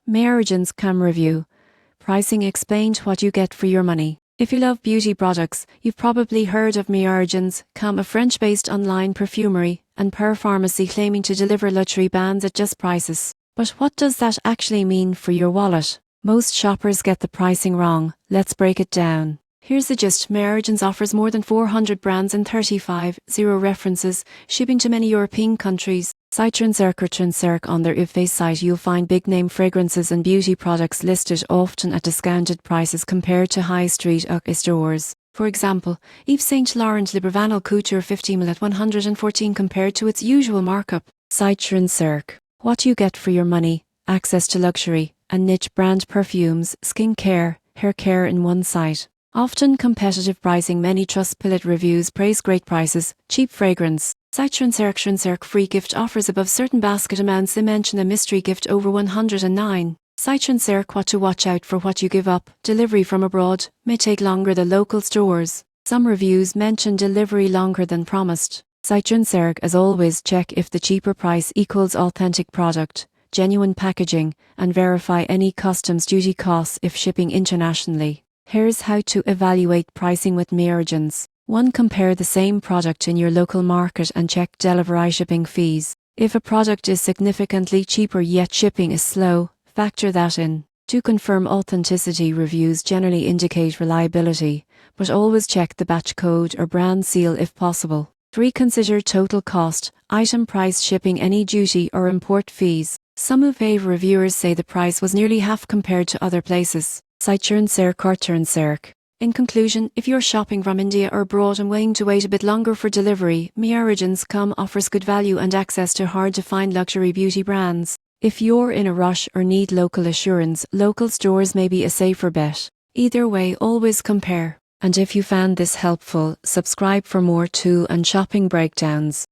MyOriginescom review. Pricing explained, what you get for your money. If you love beauty products, you've probably heard of MyOriginescom, a French-based online perfumery and pharmacy claiming to deliver luxury brands at just prices. But what does that actually mean for your wallet? Most shoppers get the pricing wrong. Let's break it down. Here's the gist. MyOriginescom offers more than 400 brands and 35 references, shipping to many European countries. Citron-Cirque on their IFA site, you'll find big-name fragrances and beauty products listed, often at discounted prices compared to high street stores. For example, Yves Saint Laurent Le Brevanel Couture 50ml at $114 compared to its usual markup. Citron-Cirque. What you get for your money: access to luxury and niche brand perfumes, skincare, hair care in one site. Often competitive pricing. Many Trustpilot reviews praise great prices, cheap fragrance. Citron-Cirque free gift offers above certain basket amounts. They mention a mystery gift over 109. Citron-Cirque, what to watch out for: what you give up. Delivery from abroad may take longer than local stores. Some reviews mention delivery longer than promised. Citron-Cirque, as always, check if the cheaper price equals authentic product, genuine packaging, and verify any customs duty costs if shipping internationally. Here's how to evaluate pricing with MyOriginescom. 1. Compare the same product in your local market and check delivery shipping fees. If a product is significantly cheaper yet shipping is slow, factor that in. 2. Confirm authenticity. Reviews generally indicate reliability, but always check the batch code or brand seal if possible. 3. Consider total cost, item price, shipping, any duty or import fees. Some UV reviewers say the price was nearly half compared to other places. Citron-Cirque. In conclusion, if you're shopping from India or abroad and willing to wait a bit longer for delivery, MyOriginescom offers good value and access to hard-to-find luxury beauty brands. If you're in a rush or need local assurance, local stores may be a safer bet. Either way, always compare. And if you found this helpful, subscribe for more tool and shopping breakdowns.